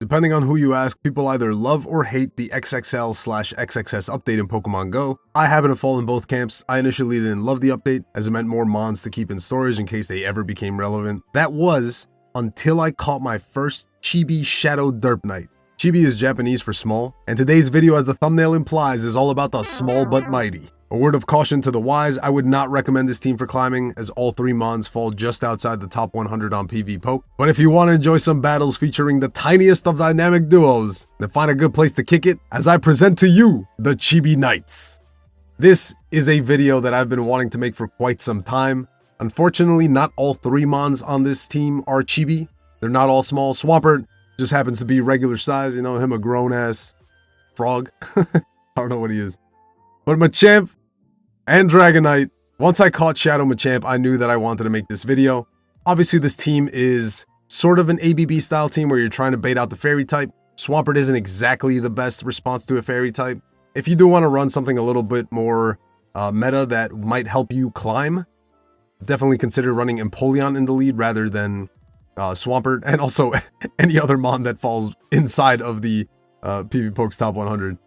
Depending on who you ask, people either love or hate the XXL/XXS update in Pokemon Go. I happen to fall in both camps. I initially didn't love the update, as it meant more mons to keep in storage in case they ever became relevant. That was until I caught my first Chibi Shadow Derpnite. Chibi is Japanese for small, and today's video, as the thumbnail implies, is all about the small but mighty. A word of caution to the wise, I would not recommend this team for climbing, as all 3 mons fall just outside the top 100 on PV Poke. But if you want to enjoy some battles featuring the tiniest of dynamic duos, then find a good place to kick it as I present to you the Chibi Knights. This is a video that I've been wanting to make for quite some time. Unfortunately, not all 3 mons on this team are Chibi. They're not all small. Swampier just happens to be regular size, you know, him a grown-ass frog. I don't know what he is. But Machamp and Dragonite, once I caught Shadow Machamp, I knew that I wanted to make this video. Obviously, this team is sort of an ABB style team where you're trying to bait out the fairy type. Swampier isn't exactly the best response to a fairy type. If you do want to run something a little bit more meta that might help you climb, definitely consider running Empoleon in the lead rather than Swampier, and also any other mon that falls inside of the PV Poke's top 100.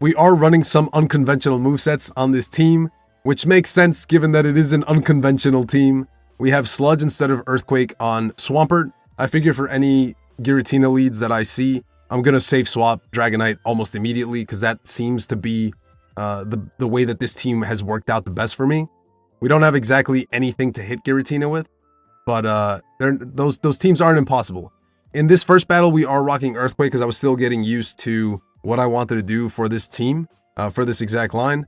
We are running some unconventional movesets on this team, which makes sense given that it is an unconventional team. We have Sludge instead of Earthquake on Swampier. I figure for any Giratina leads that I see, I'm going to safe swap Dragonite almost immediately, because that seems to be the way that this team has worked out the best for me. We don't have exactly anything to hit Giratina with, but those teams aren't impossible. In this first battle, we are rocking Earthquake because I was still getting used to what I wanted to do for this team, for this exact line.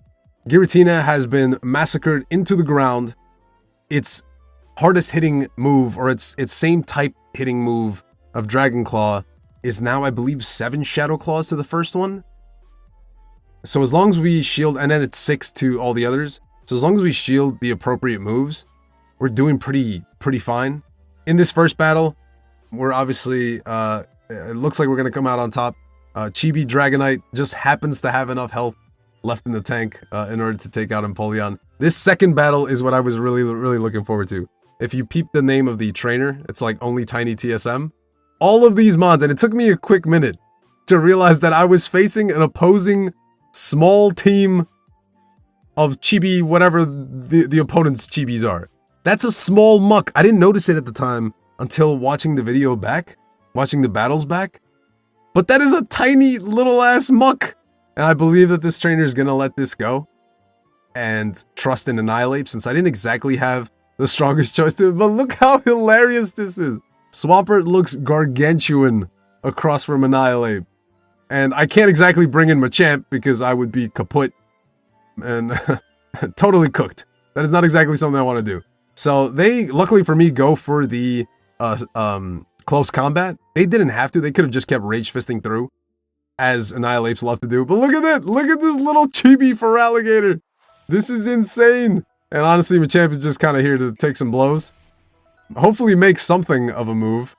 Giratina has been massacred into the ground. Its hardest hitting move, or its same type hitting move of Dragon Claw, is now, I believe, 7 Shadow Claws to the first one. So as long as we shield, and then it's 6 to all the others. So as long as we shield the appropriate moves, we're doing pretty fine. In this first battle, we're obviously, it looks like we're going to come out on top. Chibi Dragonite just happens to have enough health left in the tank in order to take out Empoleon. This second battle is what I was really looking forward to. If you peep the name of the trainer, it's like Only Tiny TSM. All of these mons, and it took me a quick minute to realize that I was facing an opposing small team of Chibi, whatever the opponent's Chibis are. That's a small muck. I didn't notice it at the time until watching the video back, watching the battles back. But that is a tiny little ass muck. And I believe that this trainer is going to let this go and trust in Annihilate, since I didn't exactly have the strongest choice to it. But look how hilarious this is. Swampier looks gargantuan across from Annihilate. And I can't exactly bring in Machamp because I would be kaput and totally cooked. That is not exactly something I want to do. So they, luckily for me, go for the close combat. They didn't have to. They could have just kept rage fisting through, as Annihilates love to do. But look at that. Look at this little Chibi for alligator. This is insane. And honestly, Machamp is just kind of here to take some blows. Hopefully make something of a move.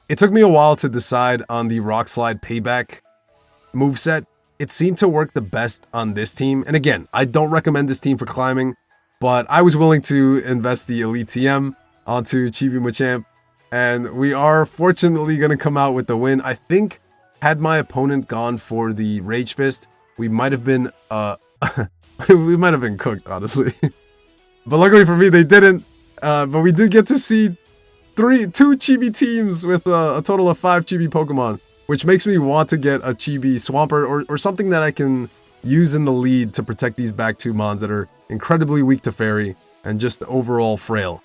It took me a while to decide on the Rock Slide Payback moveset. It seemed to work the best on this team. And again, I don't recommend this team for climbing, but I was willing to invest the Elite TM onto Chibi Machamp. And we are fortunately going to come out with the win. I think had my opponent gone for the Rage Fist, we might have been we might have been cooked, honestly. But luckily for me, they didn't. But we did get to see 2 Chibi teams with a total of 5 Chibi Pokemon, which makes me want to get a Chibi Swampier or something that I can use in the lead to protect these back 2 mons that are incredibly weak to Fairy and just overall frail.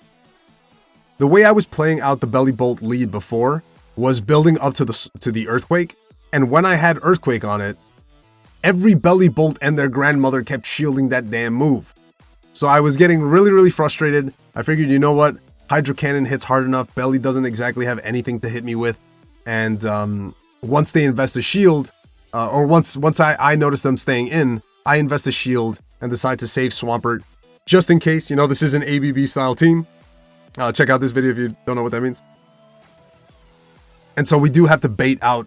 The way I was playing out the Belly Bolt lead before was building up to the Earthquake, and when I had Earthquake on it, every Belly Bolt and their grandmother kept shielding that damn move. So I was getting really frustrated. I figured, you know what? Hydro Cannon hits hard enough. Belly doesn't exactly have anything to hit me with. And once they invest a shield, or once I notice them staying in, I invest a shield and decide to save Swampier just in case. You know, this is an ABB style team. Check out this video if you don't know what that means. And so we do have to bait out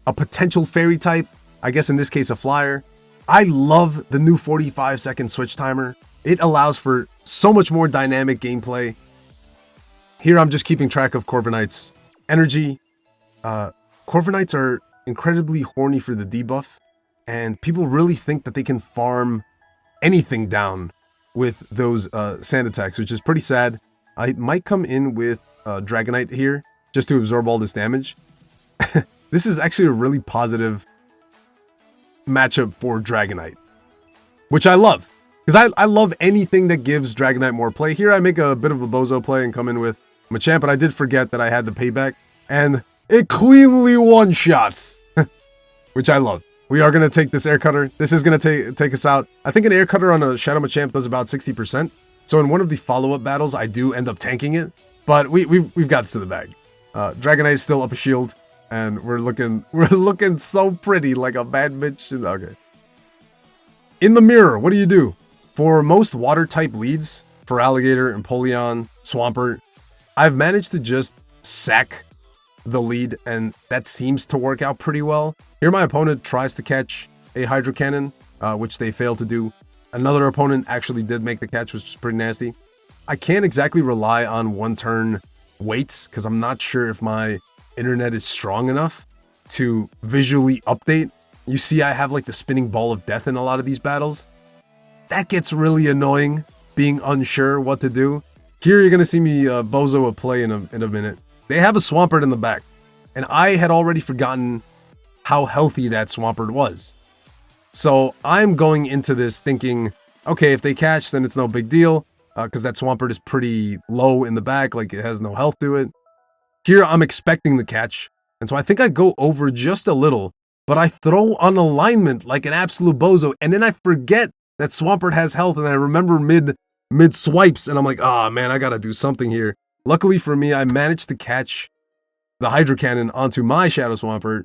a potential fairy type. I guess in this case, a flyer. I love the new 45-second switch timer. It allows for so much more dynamic gameplay. Here I'm just keeping track of Corviknight's energy. Corviknights are incredibly horny for the debuff, and people really think that they can farm anything down with those sand attacks, which is pretty sad. I might come in with Dragonite here just to absorb all this damage. This is actually a really positive matchup for Dragonite, which I love, because I love anything that gives Dragonite more play. Here I make a bit of a bozo play and come in with Machamp, but I did forget that I had the payback, and it cleanly one-shots, which I love. We are going to take this air cutter. This is going to take us out. I think an air cutter on a Shadow Machamp does about 60%. So in one of the follow-up battles, I do end up tanking it, but we've got this in the bag. Dragonite is still up a shield, and we're looking so pretty, like a bad bitch. Okay. In the mirror, what do? For most water-type leads, for Alligator, Empoleon, Swampert, I've managed to just sack the lead, and that seems to work out pretty well. Here my opponent tries to catch a Hydro Cannon, which they failed to do. Another opponent actually did make the catch, which is pretty nasty. I can't exactly rely on one-turn waits, because I'm not sure if my internet is strong enough to visually update. You see I have like the spinning ball of death in a lot of these battles. That gets really annoying, being unsure what to do. Here you're going to see me bozo a play in a minute. They have a Swampert in the back, and I had already forgotten how healthy that Swampert was. So I'm going into this thinking, okay, if they catch, then it's no big deal, because that Swampert is pretty low in the back, like it has no health to it. Here I'm expecting the catch, and so I think I go over just a little, but I throw on alignment like an absolute bozo, and then I forget that Swampert has health, and I remember mid swipes, and I'm like, oh man, I gotta do something here. Luckily for me, I managed to catch the Hydro Cannon onto my Shadow Swampert,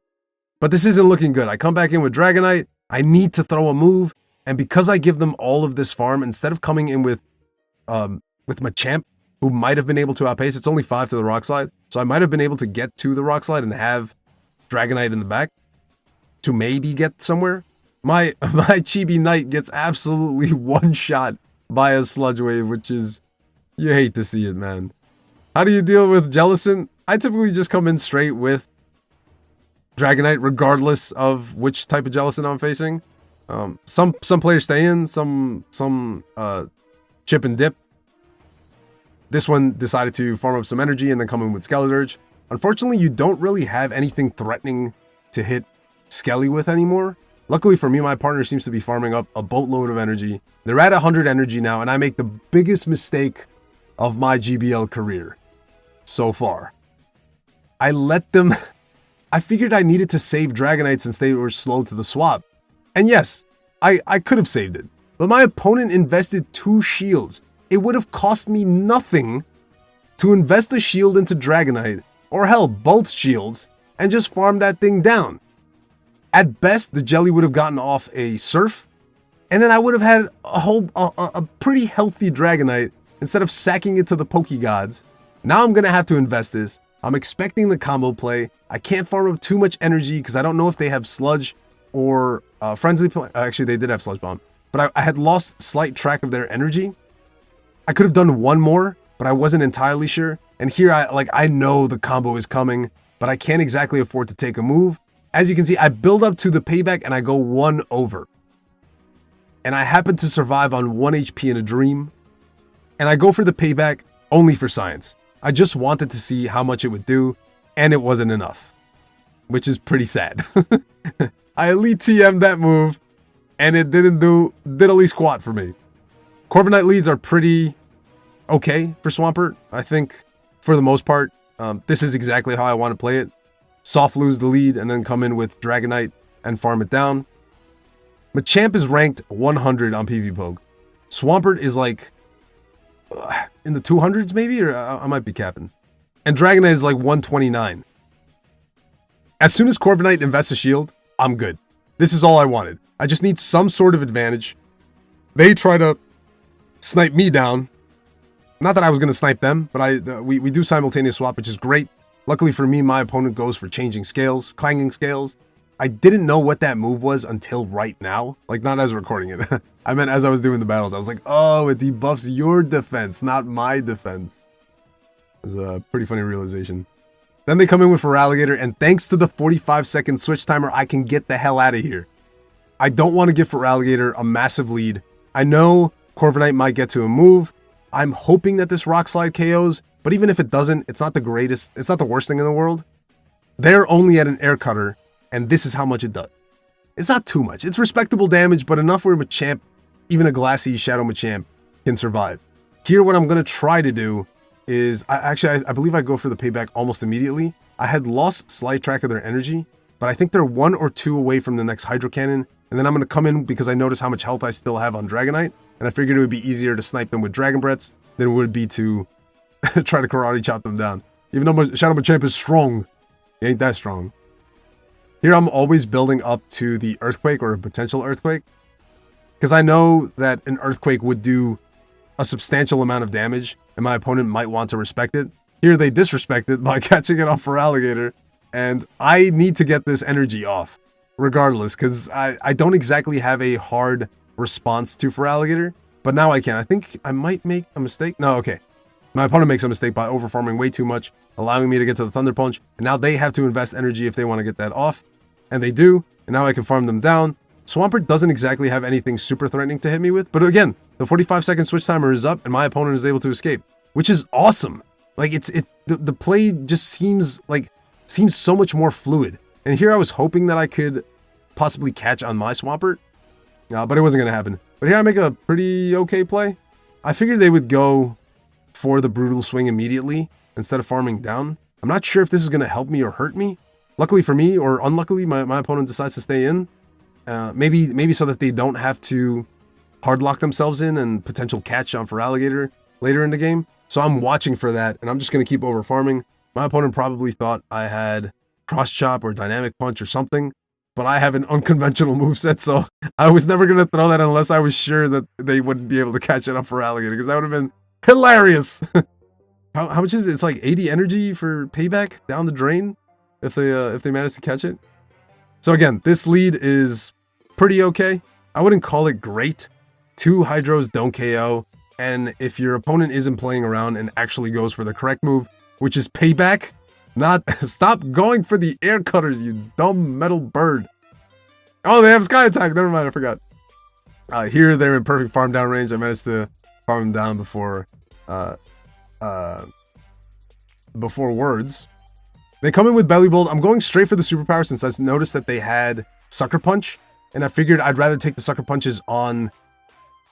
but this isn't looking good. I come back in with Dragonite, I need to throw a move, and because I give them all of this farm, instead of coming in with Machamp, who might have been able to outpace, it's only 5 to the Rock Slide, so I might have been able to get to the Rock Slide and have Dragonite in the back to maybe get somewhere. My Chibi Knight gets absolutely one-shot by a Sludge Wave, which is, you hate to see it, man. How do you deal with Jellicent? I typically just come in straight with Dragonite, regardless of which type of Jellicent I'm facing. Some players stay in, some chip and dip. This one decided to farm up some energy and then come in with Skeledirge. Unfortunately, you don't really have anything threatening to hit Skelly with anymore. Luckily for me, my partner seems to be farming up a boatload of energy. They're at 100 energy now, and I make the biggest mistake of my GBL career so far. I let them... I figured I needed to save Dragonite since they were slow to the swap. And yes, I could have saved it. But my opponent invested 2 shields. It would have cost me nothing to invest a shield into Dragonite, or hell, both shields, and just farm that thing down. At best, the Jelly would have gotten off a Surf, and then I would have had a pretty healthy Dragonite instead of sacking it to the Pokegods. Now I'm going to have to invest this. I'm expecting the combo play. I can't farm up too much energy because I don't know if they have Sludge or Frenzy Play. Actually, they did have Sludge Bomb, but I had lost slight track of their energy. I could have done one more, but I wasn't entirely sure. And here, I know the combo is coming, but I can't exactly afford to take a move. As you can see, I build up to the payback and I go 1 over. And I happen to survive on 1 HP in a dream. And I go for the payback only for science. I just wanted to see how much it would do, and it wasn't enough. Which is pretty sad. I elite TM'd that move, and it didn't do diddly squat for me. Corviknight leads are pretty okay for Swampert. I think, for the most part, this is exactly how I want to play it. Soft lose the lead and then come in with Dragonite and farm it down. Machamp is ranked 100 on PvPoke. Swampert is like in the 200s maybe, or I might be capping. And Dragonite is like 129. As soon as Corviknight invests a shield, I'm good. This is all I wanted. I just need some sort of advantage. They try to snipe me down. Not that I was going to snipe them, but we do simultaneous swap, which is great. Luckily for me, my opponent goes for changing scales, clanging scales. I didn't know what that move was until right now. Like, not as recording it. I meant as I was doing the battles. I was like, oh, it debuffs your defense, not my defense. It was a pretty funny realization. Then they come in with Feraligatr, and thanks to the 45-second switch timer, I can get the hell out of here. I don't want to give Feraligatr a massive lead. I know Corviknight might get to a move. I'm hoping that this Rock Slide KOs, but even if it doesn't, it's not the greatest, it's not the worst thing in the world. They're only at an Air Cutter, and this is how much it does. It's not too much. It's respectable damage, but enough where Machamp, even a Glassy Shadow Machamp, can survive. Here, what I'm going to try to do is, I believe I go for the payback almost immediately. I had lost slight track of their energy, but I think they're 1 or 2 away from the next Hydro Cannon, and then I'm going to come in because I notice how much health I still have on Dragonite, and I figured it would be easier to snipe them with Dragon Breaths than it would be to try to karate chop them down. Even though Shadow Machamp is strong, he ain't that strong. Here I'm always building up to the Earthquake or a potential Earthquake, because I know that an Earthquake would do a substantial amount of damage, and my opponent might want to respect it. Here they disrespect it by catching it off Feraligatr, and I need to get this energy off, regardless, because I don't exactly have a hard response to Feraligatr, but now I can. I think I might make a mistake. No, okay. My opponent makes a mistake by overfarming way too much, allowing me to get to the Thunder Punch, and now they have to invest energy if they want to get that off, and they do, and now I can farm them down. Swampert doesn't exactly have anything super threatening to hit me with, but again, the 45-second switch timer is up, and my opponent is able to escape, which is awesome. Like, the play just seems so much more fluid. And here I was hoping that I could possibly catch on my Swampert, but it wasn't going to happen. But here I make a pretty okay play. I figured they would go for the Brutal Swing immediately instead of farming down. I'm not sure if this is going to help me or hurt me. Luckily for me, or unluckily, my opponent decides to stay in. Maybe so that they don't have to hard lock themselves in and potential catch on Feraligatr later in the game. So I'm watching for that, and I'm just going to keep over farming. My opponent probably thought I had Cross Chop or Dynamic Punch or something, but I have an unconventional moveset, so I was never going to throw that unless I was sure that they wouldn't be able to catch it on Feraligatr, because that would have been hilarious. How much is it? It's like 80 energy for payback down the drain if they manage to catch it. So again, this lead is pretty okay. I wouldn't call it great. 2 Hydros don't KO, and if your opponent isn't playing around and actually goes for the correct move, which is payback, not stop going for the Air Cutters, you dumb metal bird. Oh, they have Sky Attack. Never mind, I forgot. Here they're in perfect farm down range. I managed to farm them down before words. They come in with Belly Bolt. I'm going straight for the superpower since I noticed that they had Sucker Punch, and I figured I'd rather take the Sucker Punches on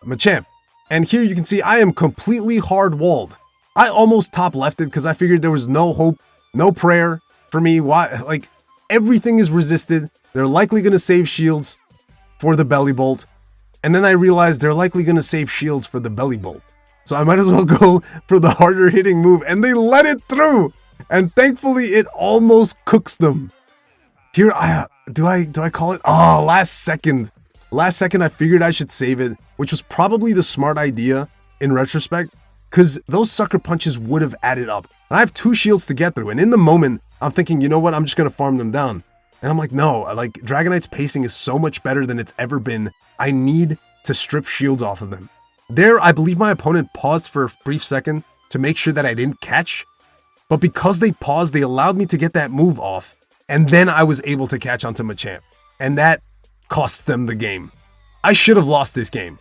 Machamp. And here you can see I am completely hard walled. I almost top lefted because I figured there was no hope, no prayer for me. Why? Like, everything is resisted. They're likely going to save shields for the Belly Bolt. And then I realized they're likely going to save shields for the Belly Bolt. So I might as well go for the harder hitting move, and they let it through. And thankfully it almost cooks them. Here do I call it? Oh, last second I figured I should save it, which was probably the smart idea in retrospect, because those Sucker Punches would have added up. And I have 2 shields to get through, and in the moment I'm thinking, you know what, I'm just going to farm them down. And I'm like, no, like, Dragonite's pacing is so much better than it's ever been. I need to strip shields off of them. There, I believe my opponent paused for a brief second to make sure that I didn't catch, but because they paused, they allowed me to get that move off, and then I was able to catch onto Machamp, and that cost them the game. I should have lost this game.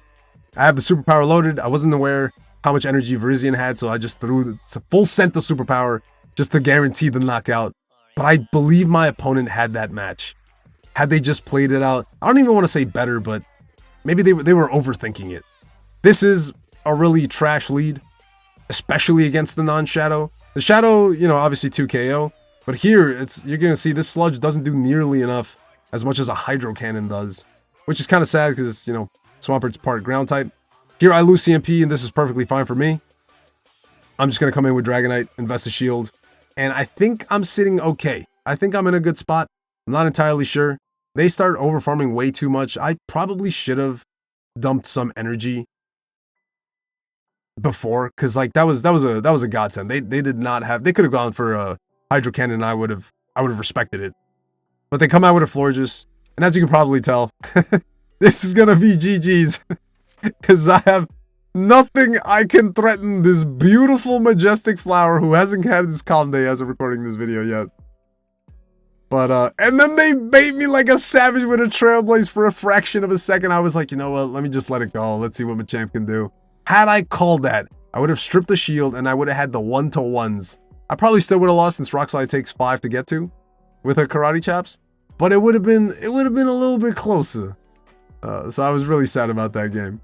I have the superpower loaded. I wasn't aware how much energy Virizion had, so I just threw the full scent of superpower just to guarantee the knockout. But I believe my opponent had that match. Had they just played it out, I don't even want to say better, but maybe they were overthinking it. This is a really trash lead, especially against the non-Shadow. The Shadow, you know, obviously 2 KO, but here you're going to see this Sludge doesn't do nearly enough as much as a Hydro Cannon does, which is kind of sad because, you know, Swampert's part ground type. Here I lose CMP, and this is perfectly fine for me. I'm just going to come in with Dragonite, invest a shield, and I think I'm sitting okay. I think I'm in a good spot. I'm not entirely sure. They started overfarming way too much. I probably should have dumped some energy before, because like that was a godsend. They did not have. They could have gone for a Hydro Cannon, and I would have respected it. But they come out with a Florges, and as you can probably tell, this is gonna be GG's, because I have Nothing I can threaten this beautiful, majestic flower who hasn't had his calm day as of recording this video yet. But, and then they bait me like a savage with a Trailblaze for a fraction of a second. I was like, you know what? Let me just let it go. Let's see what Machamp can do. Had I called that, I would have stripped the shield and I would have had the 1-to-1s. I probably still would have lost since Rock Slide takes 5 to get to with her Karate Chops. But it would have been a little bit closer. So I was really sad about that game.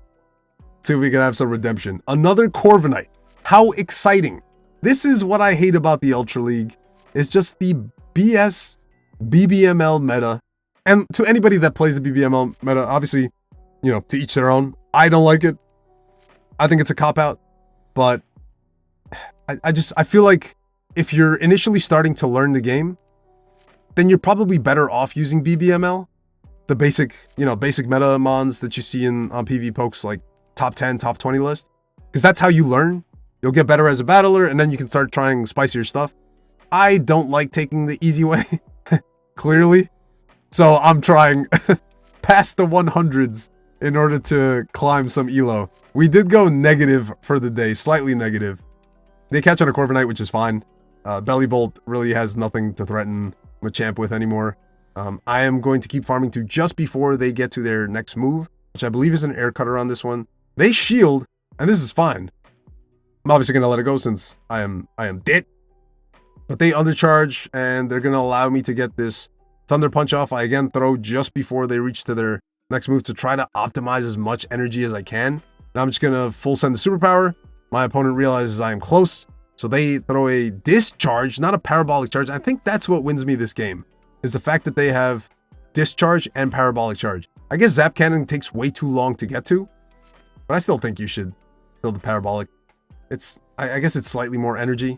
See if we can have some redemption. Another Corviknight. How exciting. This is what I hate about the Ultra League. It's just the BS BBML meta. And to anybody that plays the BBML meta, obviously, you know, to each their own. I don't like it. I think it's a cop-out. But I feel like if you're initially starting to learn the game, then you're probably better off using BBML. The basic, you know, basic meta mons that you see on PV Pokes, like top 10, top 20 list. Because that's how you learn. You'll get better as a battler, and then you can start trying spicier stuff. I don't like taking the easy way, clearly. So I'm trying past the 100s in order to climb some elo. We did go negative for the day, slightly negative. They catch on a Corviknight, which is fine. Belly Bolt really has nothing to threaten Machamp with anymore. I am going to keep farming to just before they get to their next move, which I believe is an air cutter on this one. They shield, and this is fine. I'm obviously going to let it go since I am dead. But they undercharge, and they're going to allow me to get this Thunder Punch off. I again throw just before they reach to their next move to try to optimize as much energy as I can. Now I'm just going to full send the superpower. My opponent realizes I am close, so they throw a discharge, not a parabolic charge. I think that's what wins me this game, is the fact that they have discharge and parabolic charge. I guess Zap Cannon takes way too long to get to, but I still think you should build the parabolic. I guess it's slightly more energy.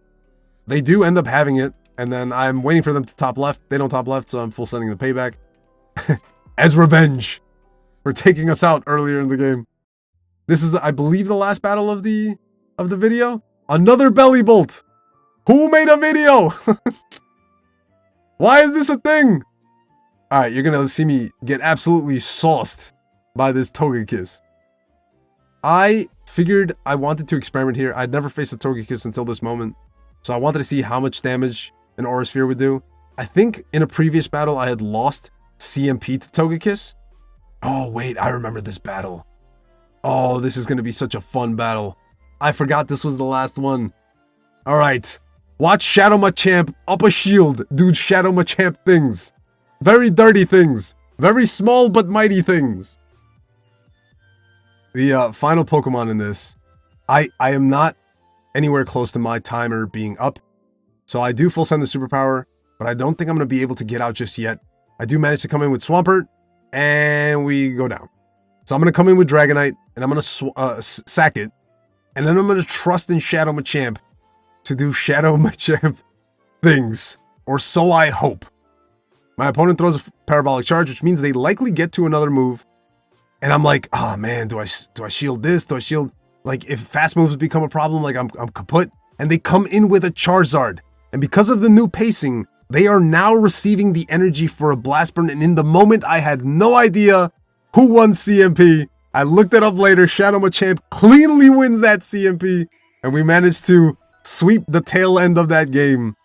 They do end up having it, and then I'm waiting for them to top left. They don't top left, so I'm full sending the payback as revenge for taking us out earlier in the game. This is, I believe, the last battle of the video. Another Belly Bolt. Who made a video? Why is this a thing? All right, you're gonna see me get absolutely sauced by this Togekiss. I figured I wanted to experiment here. I'd never faced a Togekiss until this moment, so I wanted to see how much damage an Aura Sphere would do. I think in a previous battle I had lost CMP to Togekiss. Oh wait, I remember this battle. Oh, this is gonna be such a fun battle. I forgot this was the last one. All right, watch Shadow Machamp up a shield, do Shadow Machamp things. Very dirty things. Very small but mighty things. The final Pokemon in this, I am not anywhere close to my timer being up. So I do full send the superpower, but I don't think I'm going to be able to get out just yet. I do manage to come in with Swampert, and we go down. So I'm going to come in with Dragonite, and I'm going to sack it. And then I'm going to trust in Shadow Machamp to do Shadow Machamp things. Or so I hope. My opponent throws a Parabolic Charge, which means they likely get to another move. And I'm like, oh man, do I shield this? Do I shield? Like, if fast moves become a problem, like I'm kaput. And they come in with a Charizard. And because of the new pacing, they are now receiving the energy for a Blast Burn. And in the moment, I had no idea who won CMP. I looked it up later. Shadow Machamp cleanly wins that CMP. And we managed to sweep the tail end of that game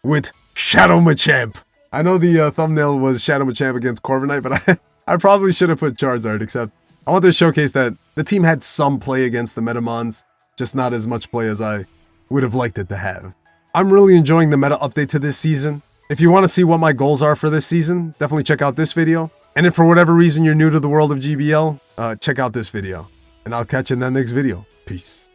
with Shadow Machamp. I know the thumbnail was Shadow Machamp against Corviknight, but I probably should have put Charizard, except I wanted to showcase that the team had some play against the Metamons, just not as much play as I would have liked it to have. I'm really enjoying the meta update to this season. If you want to see what my goals are for this season, definitely check out this video. And if for whatever reason you're new to the world of GBL, check out this video. And I'll catch you in that next video. Peace.